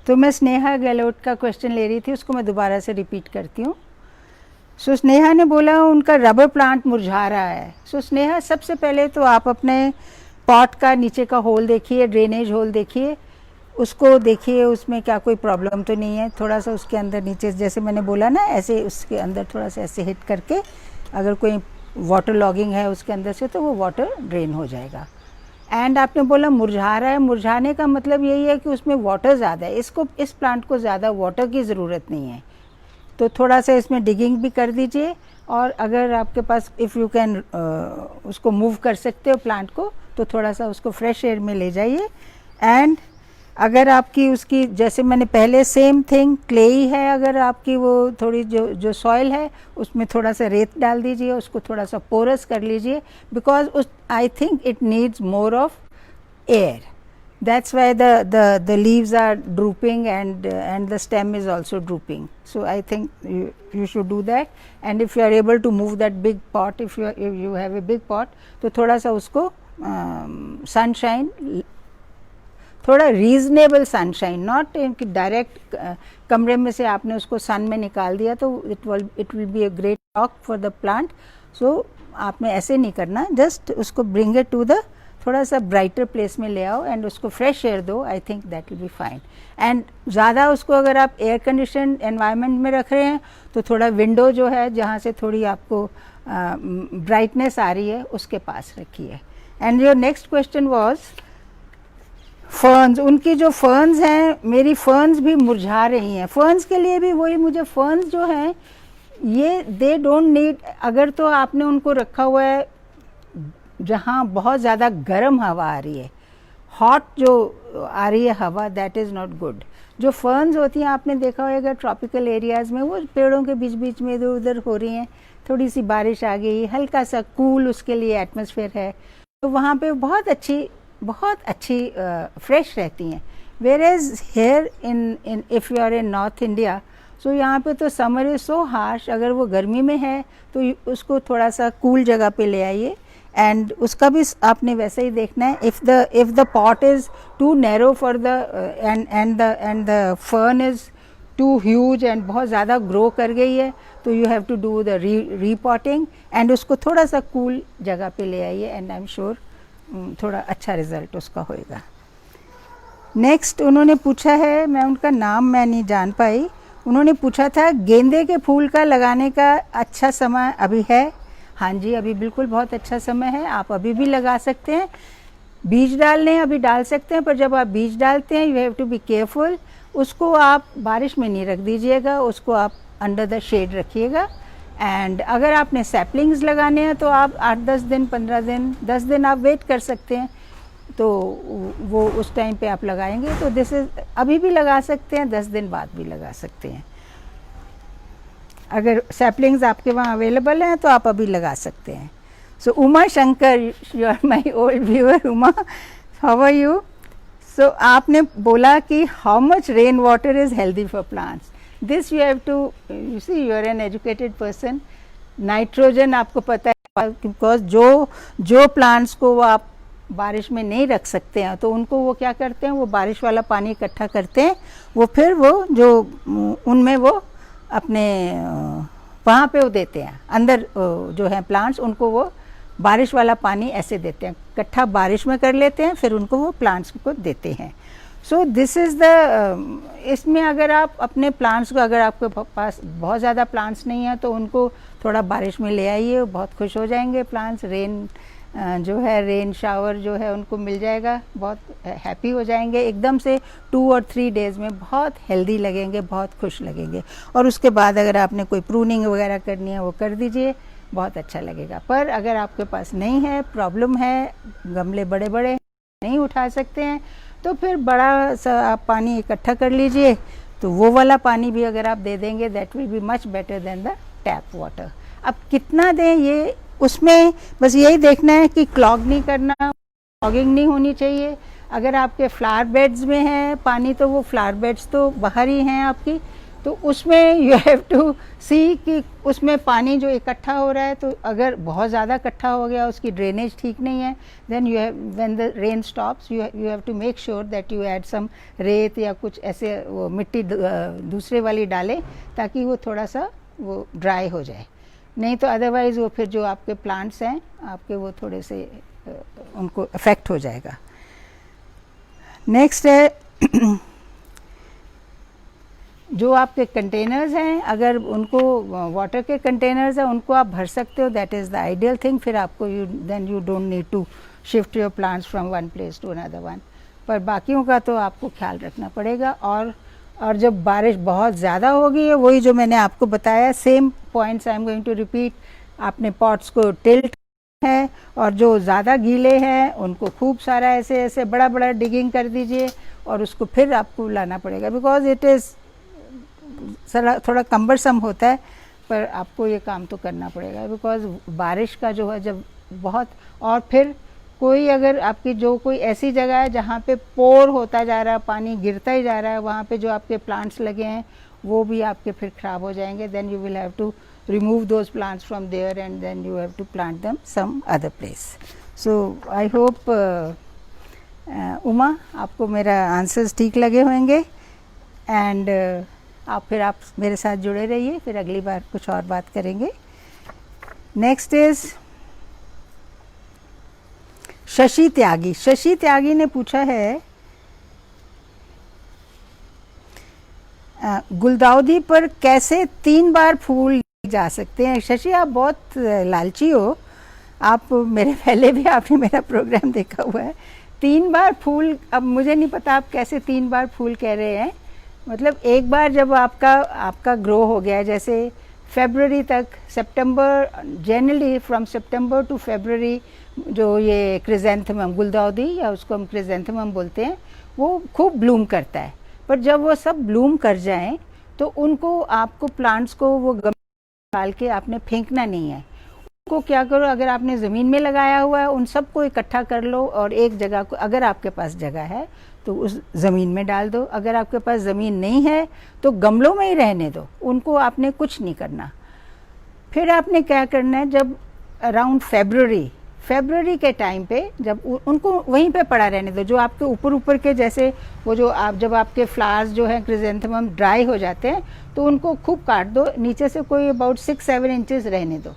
तो मैं स्नेहा गहलोत का क्वेश्चन ले रही थी, उसको मैं दोबारा से रिपीट करती हूँ। सो स्नेहा ने बोला उनका रबर प्लांट मुरझा रहा है। सो स्नेहा, सबसे पहले तो आप अपने पॉट का नीचे का होल देखिए, ड्रेनेज होल देखिए, उसको देखिए उसमें क्या कोई प्रॉब्लम तो नहीं है। थोड़ा सा उसके अंदर नीचे, जैसे मैंने बोला ना, ऐसे उसके अंदर थोड़ा सा ऐसे हिट करके अगर कोई वाटर लॉगिंग है उसके अंदर से तो वो वाटर ड्रेन हो जाएगा। एंड आपने बोला मुरझा रहा है, मुरझाने का मतलब यही है कि उसमें वाटर ज़्यादा है। इस प्लांट को ज़्यादा वाटर की ज़रूरत नहीं है, तो थोड़ा सा इसमें डिगिंग भी कर दीजिए। और अगर आपके पास इफ़ यू कैन उसको मूव कर सकते हो प्लांट को, तो थोड़ा सा उसको फ्रेश एयर में ले जाइए। एंड अगर आपकी उसकी, जैसे मैंने पहले सेम थिंग, क्लेई है, अगर आपकी वो थोड़ी जो सॉइल है उसमें थोड़ा सा रेत डाल दीजिए, उसको थोड़ा सा पोरस कर लीजिए, बिकॉज उस I think it needs more of air. That's why the leaves are drooping and the stem is also drooping. So I think you should do that. And if you are able to move that big pot, if you have a big pot, तो थोड़ा सा उसको sunshine, थोड़ा reasonable sunshine, not direct कमरे में से आपने उसको सन में निकाल दिया तो it will be a great shock for the plant. So आपने ऐसे नहीं करना, जस्ट उसको ब्रिंग इट टू द थोड़ा सा ब्राइटर प्लेस में ले आओ एंड उसको फ्रेश एयर दो. I think that will be fine. And ज़्यादा उसको अगर आप एयर कंडीशन एनवायरनमेंट में रख रहे हैं तो थोड़ा विंडो जो है जहाँ से थोड़ी आपको ब्राइटनेस आ रही है उसके पास रखिए. And your next question was ferns. उनकी जो फर्न्स हैं, मेरी फर्न्स भी मुरझा रही हैं. फर्न्स के लिए भी वही, मुझे फर्न्स जो हैं ये दे डोंट नीड, अगर तो आपने उनको रखा हुआ है जहाँ बहुत ज़्यादा गर्म हवा आ रही है, हॉट जो आ रही है हवा, दैट इज़ नॉट गुड. जो फर्न्स होती हैं आपने देखा होगा ट्रॉपिकल एरियाज़ में, वो पेड़ों के बीच बीच में इधर उधर हो रही हैं, थोड़ी सी बारिश आ गई, हल्का सा कूल उसके लिए एटमॉस्फेयर है, तो वहाँ पे बहुत अच्छी फ्रेश रहती हैं. Whereas here in if you are in north India, so यहाँ पे तो समर इज़ सो हार्श. अगर वो गर्मी में है तो उसको थोड़ा सा कूल जगह पे ले आइए. एंड उसका भी आपने वैसे ही देखना है. If the pot is too narrow for the and the fern is too huge and बहुत ज़्यादा ग्रो कर गई है, तो you have to do the repotting and उसको थोड़ा सा कूल जगह पे ले आइए. एंड आई एम श्योर थोड़ा अच्छा रिजल्ट उसका होएगा. नेक्स्ट उन्होंने पूछा है, मैं उनका नाम मैं नहीं जान पाई, उन्होंने पूछा था गेंदे के फूल का लगाने का अच्छा समय अभी है. हाँ जी, अभी बिल्कुल बहुत अच्छा समय है, आप अभी भी लगा सकते हैं. बीज डालने अभी डाल सकते हैं, पर जब आप बीज डालते हैं you have to be careful. उसको आप बारिश में नहीं रख दीजिएगा, उसको आप अंडर द शेड रखिएगा. एंड अगर आपने सैपलिंग्स लगाने हैं तो आप 8-10 दिन 15 दिन 10 दिन आप वेट कर सकते हैं, तो वो उस टाइम पे आप लगाएंगे. तो दिस इज़, अभी भी लगा सकते हैं, 10 दिन बाद भी लगा सकते हैं. अगर सैपलिंग्स आपके वहाँ अवेलेबल हैं तो आप अभी लगा सकते हैं. So Uma Shankar, you are my old viewer. Uma, how are you? So आपने बोला कि how much rain water is healthy for plants. This you have to, you see, you are an educated person. Nitrogen आपको पता है, बिकॉज जो plants को वो आप बारिश में नहीं रख सकते हैं तो उनको वो क्या करते हैं, वो बारिश वाला पानी इकट्ठा करते हैं, वो फिर वो जो उनमें वो अपने वहाँ पे वो देते हैं अंदर, जो है प्लांट्स उनको वो बारिश वाला पानी ऐसे देते हैं, इकट्ठा बारिश में कर लेते हैं, फिर उनको वो प्लांट्स को देते हैं. सो दिस इज़ द, इसमें अगर आप अपने प्लांट्स को, अगर आपके पास बहुत ज़्यादा प्लांट्स नहीं हैं तो उनको थोड़ा बारिश में ले आइए, बहुत खुश हो जाएंगे प्लांट्स. रेन जो है, रेन शावर जो है उनको मिल जाएगा, बहुत हैप्पी हो जाएंगे एकदम से. 2 और 3 डेज़ में बहुत हेल्दी लगेंगे, बहुत खुश लगेंगे. और उसके बाद अगर आपने कोई प्रूनिंग वगैरह करनी है वो कर दीजिए, बहुत अच्छा लगेगा. पर अगर आपके पास नहीं है, प्रॉब्लम है, गमले बड़े बड़े नहीं उठा सकते हैं, तो फिर बड़ा सा आप पानी इकट्ठा कर लीजिए, तो वो वाला पानी भी अगर आप दे देंगे that will be much better than the tap water. अब कितना दें ये, उसमें बस यही देखना है कि क्लॉग नहीं करना, क्लॉगिंग नहीं होनी चाहिए. अगर आपके फ्लावर बेड्स में है पानी तो वो फ्लावर बेड्स तो बाहर ही हैं आपकी, तो उसमें यू हैव टू सी कि उसमें पानी जो इकट्ठा हो रहा है, तो अगर बहुत ज़्यादा इकट्ठा हो गया, उसकी ड्रेनेज ठीक नहीं है, then you have when the rain stops you have to make sure that you add some रेत या कुछ ऐसे वो मिट्टी दूसरे वाली डालें ताकि वो थोड़ा सा वो ड्राई हो जाए। नहीं तो अदरवाइज़ वो फिर जो आपके प्लांट्स हैं आपके वो थोड़े से उनको अफेक्ट हो जाएगा। नेक्स्ट है जो आपके कंटेनर्स हैं, अगर उनको वाटर के कंटेनर्स हैं उनको आप भर सकते हो, that is the ideal thing. फिर आपको then you don't need to shift your plants from one place to another one. पर बाकियों का तो आपको ख्याल रखना पड़ेगा। और जब बारिश बहुत ज़्यादा होगी, वही जो मैंने आपको बताया, same points I am going to repeat. आपने पॉट्स को टिल्ट है और जो ज़्यादा गीले हैं उनको खूब सारा ऐसे ऐसे बड़ा बड़ा डिगिंग कर दीजिए और उसको फिर आपको लाना पड़ेगा, बिकॉज इट इज़ थोड़ा कम्बरसम होता है, पर आपको ये काम तो करना पड़ेगा बिकॉज बारिश का जो है जब बहुत। और फिर कोई अगर आपकी जो कोई ऐसी जगह है जहाँ पे पोर होता जा रहा है, पानी गिरता ही जा रहा है, वहाँ पे जो आपके प्लांट्स लगे हैं वो भी आपके फिर ख़राब हो जाएंगे। Then you will have to remove those plants from there and then you have to plant them some other place. So I hope Uma आपको मेरा आंसर्स ठीक लगे होंगे एंड आप मेरे साथ जुड़े रहिए, फिर अगली बार कुछ और बात करेंगे। नेक्स्ट इज शशि त्यागी। शशि त्यागी ने पूछा है गुलदाउदी पर कैसे 3 बार फूल जा सकते हैं। शशि आप बहुत लालची हो, आप मेरे पहले भी आपने मेरा प्रोग्राम देखा हुआ है। 3 बार फूल, अब मुझे नहीं पता आप कैसे 3 बार फूल कह रहे हैं। मतलब एक बार जब आपका ग्रो हो गया, जैसे फरवरी तक, सितंबर, जनरली फ्रॉम सितंबर टू फरवरी जो ये क्रिजेंथेमम गुलदाउदी या उसको हम क्रिजेंथेमम बोलते हैं, वो खूब ब्लूम करता है। पर जब वो सब ब्लूम कर जाएं तो उनको आपको प्लांट्स को वो डाल के आपने फेंकना नहीं है। उनको क्या करो, अगर आपने ज़मीन में लगाया हुआ है उन सबको इकट्ठा कर लो और एक जगह को, अगर आपके पास जगह है तो उस ज़मीन में डाल दो। अगर आपके पास ज़मीन नहीं है तो गमलों में ही रहने दो, उनको आपने कुछ नहीं करना। फिर आपने क्या करना है, जब अराउंड फरवरी के टाइम पे जब उनको वहीं पे पड़ा रहने दो, जो आपके ऊपर के जैसे वो जो जब आपके फ्लावर्स जो हैं क्रिजेंथेमम ड्राई हो जाते हैं तो उनको खूब काट दो, नीचे से कोई अबाउट 6-7 इंचेस रहने दो,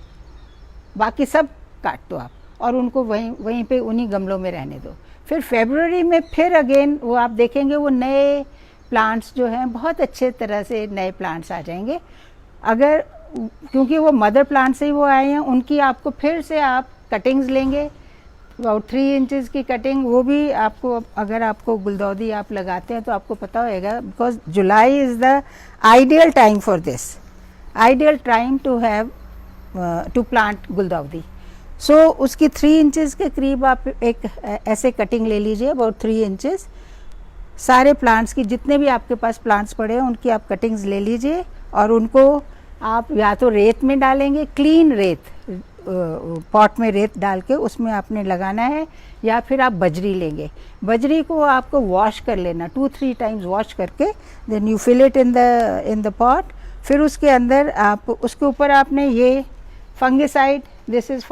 बाकी सब काट दो आप और उनको वहीं पे उन्हीं गमलों में रहने दो। फिर फरवरी में फिर अगेन वो आप देखेंगे वो नए प्लांट्स जो हैं बहुत अच्छे तरह से नए प्लांट्स आ जाएंगे। अगर क्योंकि वो मदर प्लांट से ही वो आए हैं, उनकी आपको फिर से आप कटिंग्स लेंगे, अबाउट 3 इंचेस की कटिंग। वो भी आपको, अगर आपको गुलदाउदी आप लगाते हैं तो आपको पता होगा, because July is the ideal time for this, ideal time to plant guldaudi. So उसकी 3 इंचेस के करीब आप एक ऐसे कटिंग ले लीजिए, अबाउट 3 इंचेस। सारे प्लांट्स की, जितने भी आपके पास प्लांट्स पड़े हैं उनकी आप कटिंग्स ले लीजिए और उनको आप या तो रेत में डालेंगे, क्लीन रेत, पॉट में रेत डाल के उसमें आपने लगाना है, या फिर आप बजरी लेंगे। बजरी को आपको वॉश कर लेना, 2-3 टाइम्स वॉश करके, then you fill it in the pot. फिर उसके अंदर आप उसके ऊपर आपने ये फंगिसाइड, दिस इज़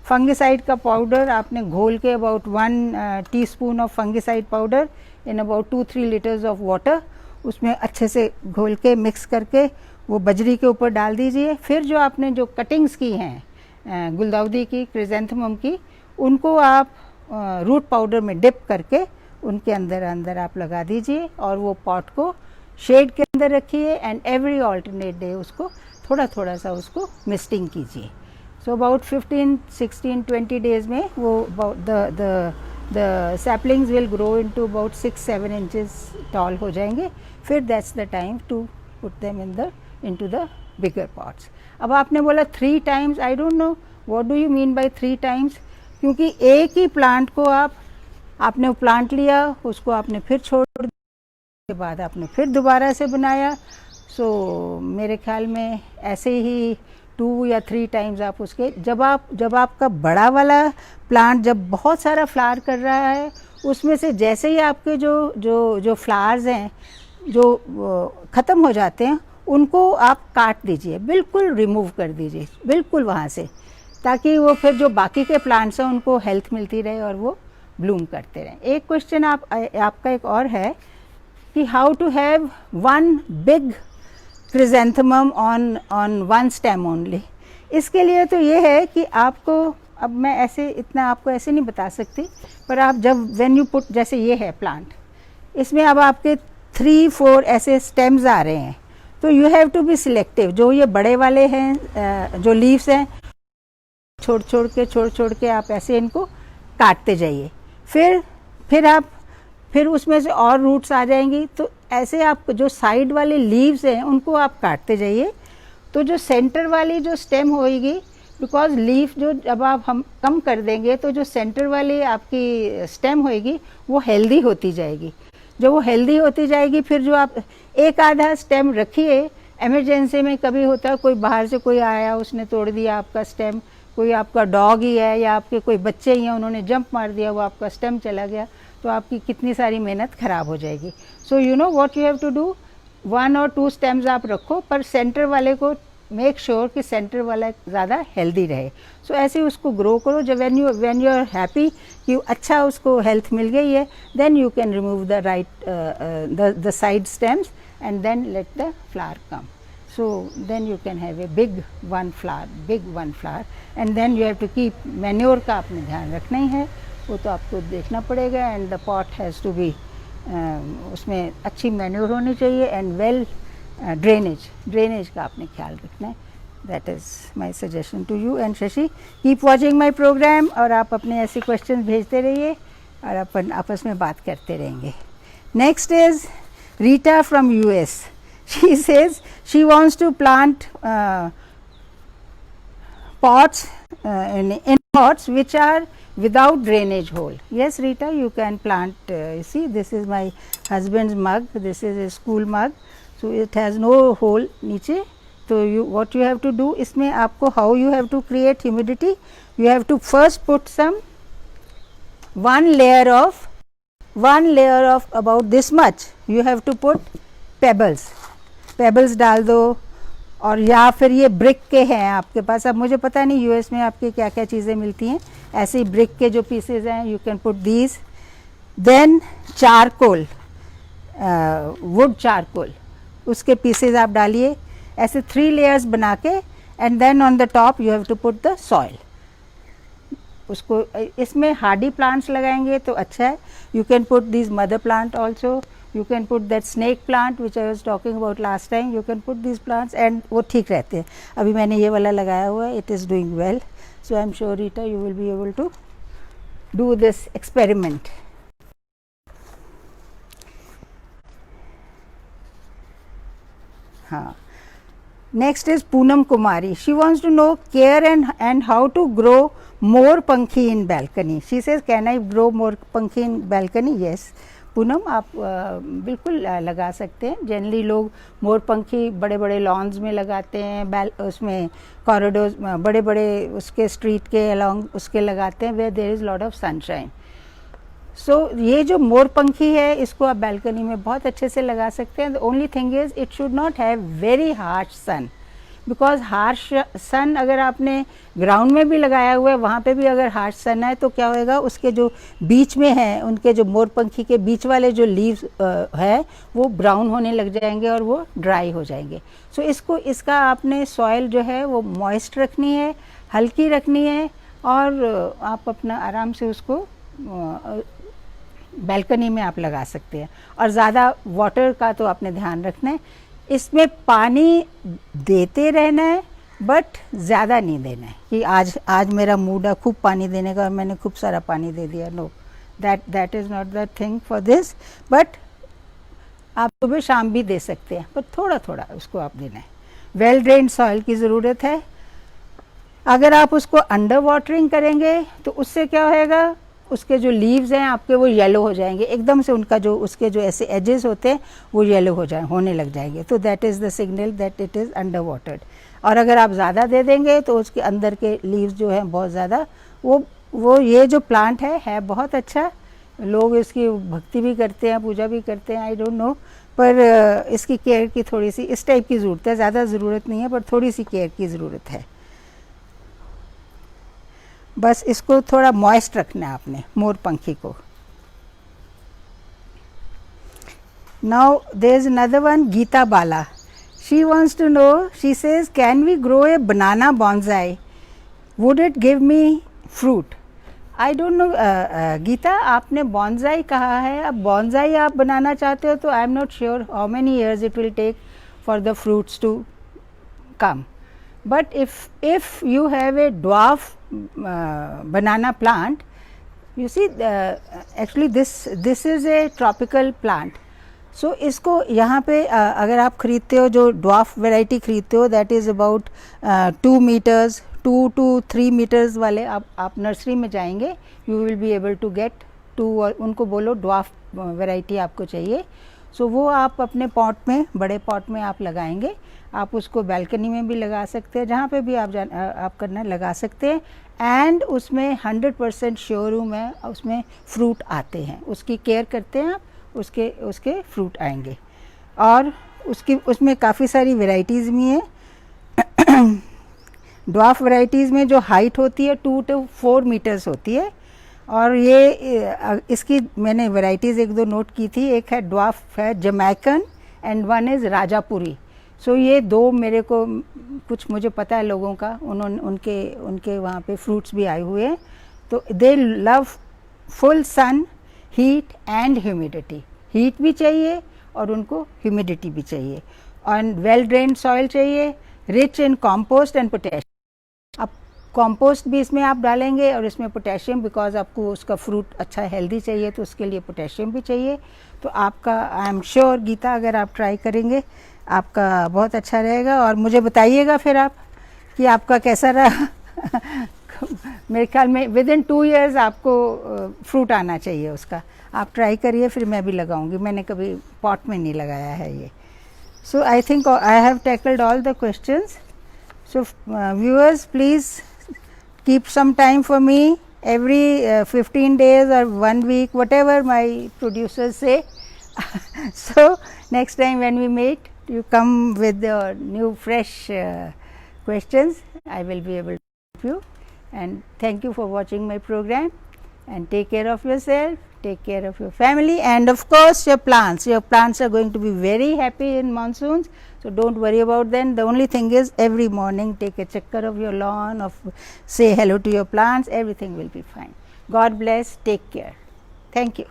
फंगिसाइड का पाउडर आपने घोल के, about 1 teaspoon of fungicide powder in about 2-3 litres of water, उसमें अच्छे से घोल के मिक्स करके वो बजरी के ऊपर डाल दीजिए। फिर जो आपने जो कटिंग्स की हैं गुलदाउदी की, क्रिजेंथेमम की, उनको आप रूट पाउडर में डिप करके उनके अंदर आप लगा दीजिए और वो पॉट को शेड के अंदर रखिए एंड एवरी ऑल्टरनेट डे उसको थोड़ा सा उसको मिस्टिंग कीजिए। सो अबाउट 15-16-20 डेज में वो the saplings will grow into about 6-7 inches tall हो जाएंगे। फिर that's the time to put them into the bigger pots. अब आपने बोला 3 times, I don't know what do you mean by 3 times, क्योंकि एक ही प्लांट को आपने प्लांट लिया, उसको आपने फिर छोड़ दिया, के बाद आपने फिर दोबारा से बनाया। सो मेरे ख्याल में ऐसे ही 2 या 3 टाइम्स आप उसके, जब आपका बड़ा वाला प्लांट जब बहुत सारा फ्लावर कर रहा है, उसमें से जैसे ही आपके जो फ्लावर्स हैं जो ख़त्म हो जाते हैं उनको आप काट दीजिए, बिल्कुल रिमूव कर दीजिए बिल्कुल वहाँ से, ताकि वो फिर जो बाकी के प्लांट्स हैं उनको हेल्थ मिलती रहे और वो ब्लूम करते रहें। एक क्वेश्चन आपका एक और है कि how to have one big chrysanthemum on one stem only. इसके लिए तो ये है कि आपको, अब मैं ऐसे इतना आपको ऐसे नहीं बता सकती, पर आप जब व्हेन यू पुट, जैसे ये है प्लांट, इसमें अब आपके 3-4 ऐसे स्टेम्स आ रहे हैं, तो you have to be selective. जो ये बड़े वाले हैं जो लीव्स हैं, छोड़ छोड़ के आप ऐसे इनको काटते जाइए। फिर उसमें से और रूट्स आ जाएंगी, तो ऐसे आप जो साइड वाले लीव्स हैं उनको आप काटते जाइए। तो जो सेंटर वाली जो स्टेम होएगी, बिकॉज लीफ जो जब हम कम कर देंगे तो जो सेंटर वाली आपकी स्टेम होएगी वो हेल्दी होती जाएगी। जब वो हेल्दी होती जाएगी, फिर जो आप एक आधा स्टेम रखिए, इमरजेंसी में कभी होता है कोई बाहर से कोई आया उसने तोड़ दिया आपका स्टेम, कोई आपका डॉग ही है या आपके कोई बच्चे ही हैं उन्होंने जंप मार दिया, वो आपका स्टेम चला गया, तो आपकी कितनी सारी मेहनत ख़राब हो जाएगी। So you know what you have to do, 1 और 2 स्टेम्स आप रखो, पर सेंटर वाले को मेक श्योर कि सेंटर वाला ज़्यादा हेल्दी रहे। सो ऐसे उसको ग्रो करो। जब व्हेन यू आर हैप्पी कि अच्छा उसको हेल्थ मिल गई है, then you can remove the side stems and then let the flower come. So then you can have a big one flower and then you have to keep manure का आपने ध्यान रखना ही है, वो तो आपको देखना पड़ेगा। and the pot has to be उसमें अच्छी manure होनी चाहिए and well drainage का आपने ख्याल रखना है। That is my suggestion to you। and Shashi, keep watching my program और आप अपने ऐसे questions भेजते रहिए और अपन आपस में बात करते रहेंगे। Next is Rita from US। She says she wants to plant pots in pots which are without drainage hole. Yes, Rita, you can plant. You see, this is my husband's mug. This is a school mug. So it has no hole नीचे. So what you have to do, इसमें आपको how you have to create humidity. You have to first put some one layer of about this much. You have to put pebbles डाल दो, और या फिर ये brick के हैं आपके पास। अब मुझे पता नहीं यूएस में आपके क्या क्या चीज़ें मिलती हैं, ऐसे ही ब्रिक के जो पीसेज हैं you can put these. Then charcoal, wood charcoal, उसके पीसेज आप डालिए, ऐसे 3 लेयर्स बना के, and then on the top you have to put the soil. उसको इसमें हार्डी प्लांट्स लगाएंगे तो अच्छा है। You can put this mother plant also, you can put that snake plant which I was talking about last time, you can put these plants and वो ठीक रहते हैं। अभी मैंने ये वाला लगाया हुआ है, it is doing well, so I am sure Rita you will be able to do this experiment। हाँ, next is Poonam Kumari। She wants to know care and how to grow more pankhi in balcony। She says can I grow more pankhi in balcony? Yes, Poonam आप बिल्कुल लगा सकते हैं। Generally लोग मोर पंखी बड़े बड़े लॉन्स में लगाते हैं, उसमें कॉरिडोर्स बड़े बड़े उसके स्ट्रीट के अलोंग उसके लगाते हैं, where there is lot of sunshine. So ये जो मोर पंखी है इसको आप बैल्कनी में बहुत अच्छे से लगा सकते हैं। The only thing is it should not have very harsh sun, because harsh sun अगर आपने ग्राउंड में भी लगाया हुआ है, वहाँ पे भी अगर हार्श सन है तो क्या होएगा, उसके जो बीच में हैं उनके जो मोर पंखी के बीच वाले जो लीव्स है वो ब्राउन होने लग जाएंगे और वो ड्राई हो जाएंगे। सो इसका आपने सॉइल जो है वो मॉइस्ट रखनी है, हल्की रखनी है, और आप अपना आराम से उसको बैल्कनी में आप लगा सकते हैं। और ज़्यादा वाटर का तो आपने ध्यान रखना है, इसमें पानी देते रहना है बट ज़्यादा नहीं देना है कि आज मेरा मूड है खूब पानी देने का और मैंने खूब सारा पानी दे दिया। No, that is not the thing for this. But आप सुबह शाम भी दे सकते हैं, पर थोड़ा थोड़ा उसको आप देना है। वेल ड्रेन्ड सॉइल की ज़रूरत है। अगर आप उसको अंडर वाटरिंग करेंगे तो उससे क्या होएगा, उसके जो लीव्स हैं आपके वो येलो हो जाएंगे एकदम से, उनका जो उसके जो ऐसे एजेस होते हैं वो येलो होने लग जाएंगे। तो that is the signal that it is under watered. और अगर आप ज़्यादा दे देंगे तो उसके अंदर के लीव्स जो हैं बहुत ज़्यादा, वो ये जो प्लांट है बहुत अच्छा, लोग इसकी भक्ति भी करते हैं, पूजा भी करते हैं, आई डोंट नो, पर इसकी केयर की थोड़ी सी इस टाइप की ज़रूरत है, ज़्यादा ज़रूरत नहीं है पर थोड़ी सी केयर की ज़रूरत है। बस इसको थोड़ा मॉइस्ट रखना है आपने, मोर पंखी को। Now there is another one, Geeta Bala. She wants to know, she says can we grow a banana bonsai, would it give me fruit? I don't know Geeta, आपने बॉन्साई कहा है, अब बॉन्साई आप बनाना चाहते हो तो I am not sure how many years it will take for the fruits to come. But if you have a dwarf banana plant, you see actually this is a tropical plant. So इसको यहाँ पे अगर आप खरीदते हो, जो dwarf variety खरीदते हो, that is about 2 meters 2 to 3 meters वाले, आप नर्सरी में जाएंगे, you will be able to get 2, उनको बोलो dwarf variety आपको चाहिए। सो वो आप अपने पॉट में, बड़े पॉट में आप लगाएंगे। आप उसको बैल्कनी में भी लगा सकते हैं, जहाँ पे भी आप करना लगा सकते हैं। एंड उसमें 100% श्योर हूँ मैं, उसमें फ्रूट आते हैं, उसकी केयर करते हैं आप, उसके फ्रूट आएंगे। और उसमें काफ़ी सारी वेराइटीज़ भी हैं। ड्वार्फ वेराइटीज़ में जो हाइट होती है 2 to 4 मीटर्स होती है। और ये इसकी मैंने वेराइटीज़ 1-2 नोट की थी। एक है ड्वार्फ है Jamaican and one is Rajapuri. So ये 2 मेरे को कुछ मुझे पता है लोगों का, उनके वहाँ पे फ्रूट्स भी आए हुए हैं। तो they love full sun, heat and humidity. Heat भी चाहिए और उनको ह्यूमिडिटी भी चाहिए, और वेल ड्रेन्ड सॉइल चाहिए, rich in compost and potassium. अब कॉम्पोस्ट भी इसमें आप डालेंगे और इसमें पोटेशियम, बिकॉज आपको उसका फ्रूट अच्छा हेल्दी चाहिए तो उसके लिए पोटेशियम भी चाहिए। तो आपका, आई एम श्योर गीता, अगर आप ट्राई करेंगे आपका बहुत अच्छा रहेगा। और मुझे बताइएगा फिर आप कि आपका कैसा रहा। मेरे ख्याल में विदिन 2 years आपको फ्रूट आना चाहिए उसका। आप ट्राई करिए, फिर मैं भी लगाऊंगी। मैंने कभी पॉट में नहीं लगाया है ये। So I think I have tackled all the questions. So viewers, please keep some time for me every 15 days or 1 week, whatever my producers say. So next time when we meet, you come with your new fresh questions. I will be able to help you. And thank you for watching my program, and take care of yourself, take care of your family, and of course your plants. Your plants are going to be very happy in monsoons, so don't worry about them. The only thing is, every morning take a checker of your lawn, say hello to your plants, everything will be fine. God bless, take care. Thank you.